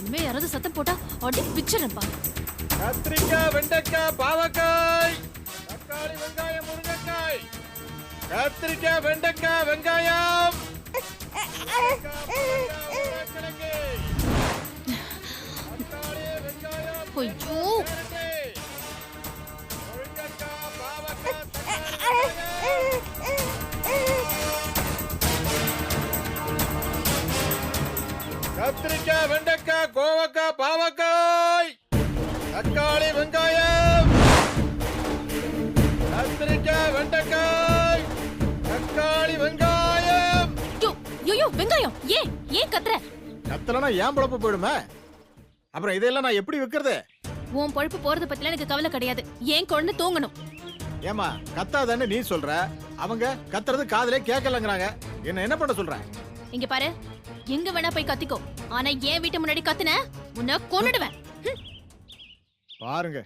இனிமே யாராவது சத்தம் போட்டா அடி பிச்சிரப்பா. கத்திரிக்காய், வெண்டைக்காய், பாவக்காய், தக்காளி, வெங்காயம், முருங்கைக்காய். கத்திரிக்காய், வெண்டைக்காய், வெங்காயம், உருளைக்கிழங்கு. தக்காளி, வெங்காயம், ஐயோ முருங்கைக்காய், பாவக்காய், தக்காளி, கத்திரிக்காய், வெண்டைக்காய், கோவக்காய், பாவக்காய், தக்காளி, வெங்காயம், கத்திரிக்காய், வெண்டைக்காய், தக்காளி, வெங்காயம். யோ வெங்காயம் ஏன் கத்துற? கத்தலனா ஏன் பொழப்பு போயிடுமே. அப்புறம் இதெல்லாம் நான் எப்படி விக்கிறது? உன் பொழப்பு போறத பத்தில எனக்கு கவலை கிடையாது. ஏன் குழந்தை தூங்கணும். ஏமா கத்தாதன்னு நீ சொல்ற, அவங்க கத்துறது காதுலே கேட்கலங்கறாங்க. என்ன பண்ண சொல்ற? இங்க பாரு, எங்க வேணா போய் கத்திக்கோ. ஆனா ஏன் வீட்டு முன்னாடி கத்துன உன்னை கொன்னுடுவேன். பாருங்க,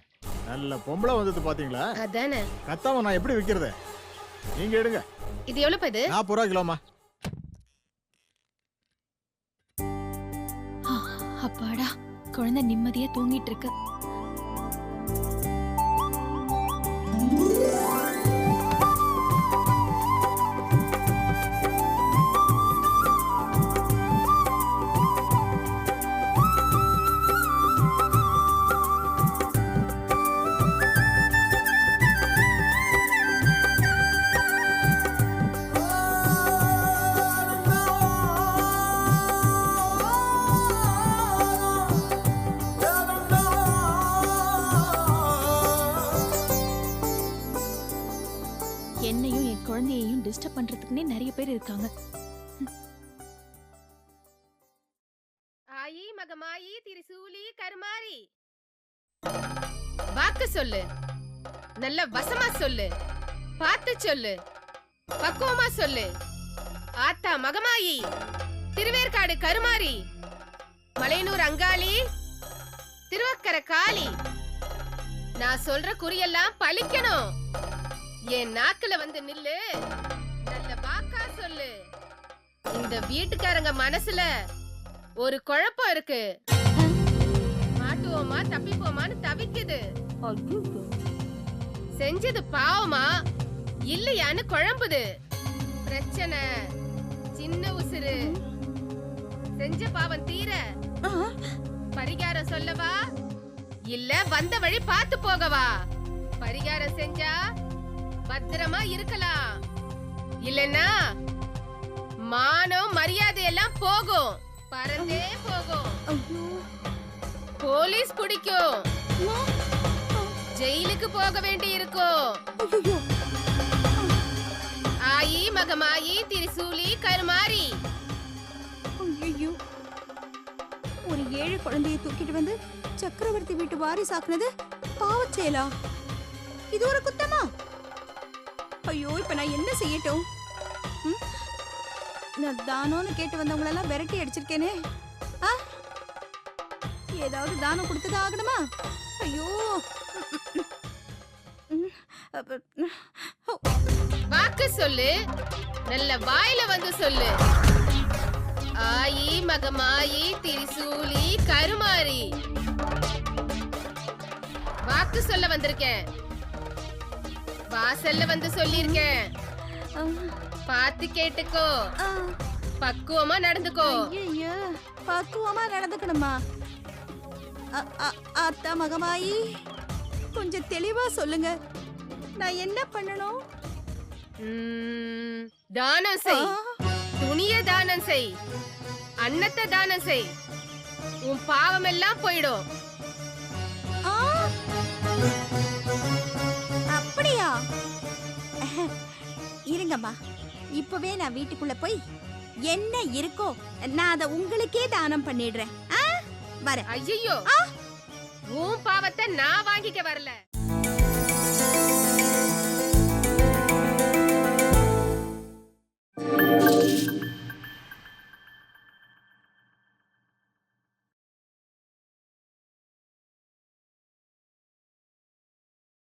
நல்ல பொம்பளை வந்தது பாத்தீங்களா? அதானே. கத்தாம நான் எப்படி விக்கிறது? நீங்க எடுங்க. இது எவ்வளவு இது? 40 ரூபா கிலோமா. அப்பாடா, குழந்தை நிம்மதியா தூங்கிட்டு இருக்கு. என்னையும் என் குழந்தையையும் டிஸ்டர்ப் பண்றதுக்குன்னே நிறைய பேர் இருக்காங்க. ஆயி மகமாயி திரிசூலி கருமாரி. வாக்கு சொல்லு, நல்ல வசமா சொல்லு, பார்த்து சொல்லு, பக்குவமா சொல்லு. ஆத்தா மகமாயி, திருவேற்காடு கருமாரி, மலையனூர் அங்காளி, திருவக்கரை காளி. நான் சொல்ற குறியெல்லாம் பலிக்கணும். என் நாக்குல வந்து நில்லு, நல்ல வாக்கா சொல்லு. இந்த வீட்டுக்காரங்க மனசுல ஒரு குழப்பம் இருக்கு. மாட்டுவோமா தப்பிப்போமான்னு தவிக்குது. செஞ்சது பாவமா இல்லையான்னு குழம்புது. பிரச்சனை சின்ன உசுறு. செஞ்ச பாவம் தீர பரிகாரம் சொல்லவா, இல்ல வந்த வழி பார்த்து போகவா? பரிகாரம் செஞ்சா பத்திரமா இருக்கலாம், இல்லன்னா மானம் மரியாதை எல்லாம் போகும், பறந்தே போகும். போலீஸ் பிடிக்கும், ஜெயிலுக்கு போக வேண்டி இருக்கும். ஆயி மகமாயி திரிசூலி கருமாரி. ஒரு ஏழு குழந்தையை தூக்கிட்டு வந்து சக்கரவர்த்தி வீட்டு வாரிசாக்குனது பாவச் செயலா? இது ஒரு குத்தமா? ஐயோ, இப்ப நான் என்ன செய்யட்டும்? நான் தானோன்னு கேட்டு வந்தவங்களெல்லாம் விரட்டி அடிச்சிருக்கேனே. ஏதாவது தானம் கொடுத்துதான் ஆகணுமா? ஐயோ, வாக்கு சொல்லு, நல்ல வாயில வந்து சொல்லு. ஆயி மகமாயி திரிசூலி கருமாரி. வாக்கு சொல்ல வந்திருக்கேன், வாசல்ல வந்து சொல்லிருக்கேன். பாத்து கேட்டுக்கோ, பக்குவமா நடந்துக்கோ. ஐயோ, பக்குவமா நடந்துக்கணுமா? அத்தா மகமாயி, கொஞ்சம் தெளிவா சொல்லுங்க, நான் என்ன பண்ணணும்? தானம் செய், துணிய தானம் செய், அன்னத்தை தானம் செய். உன் பாவம் எல்லாம் போயிடும். அப்படியா? இருங்கம்மா, இப்பவே நான் வீட்டுக்குள்ள போய் என்ன இருக்கோ நான் அதை உங்களுக்கே தானம் பண்ணிடுறேன். வரேன். ஐயோ, உன் பாவத்தை நான் வாங்கிக்க வரல.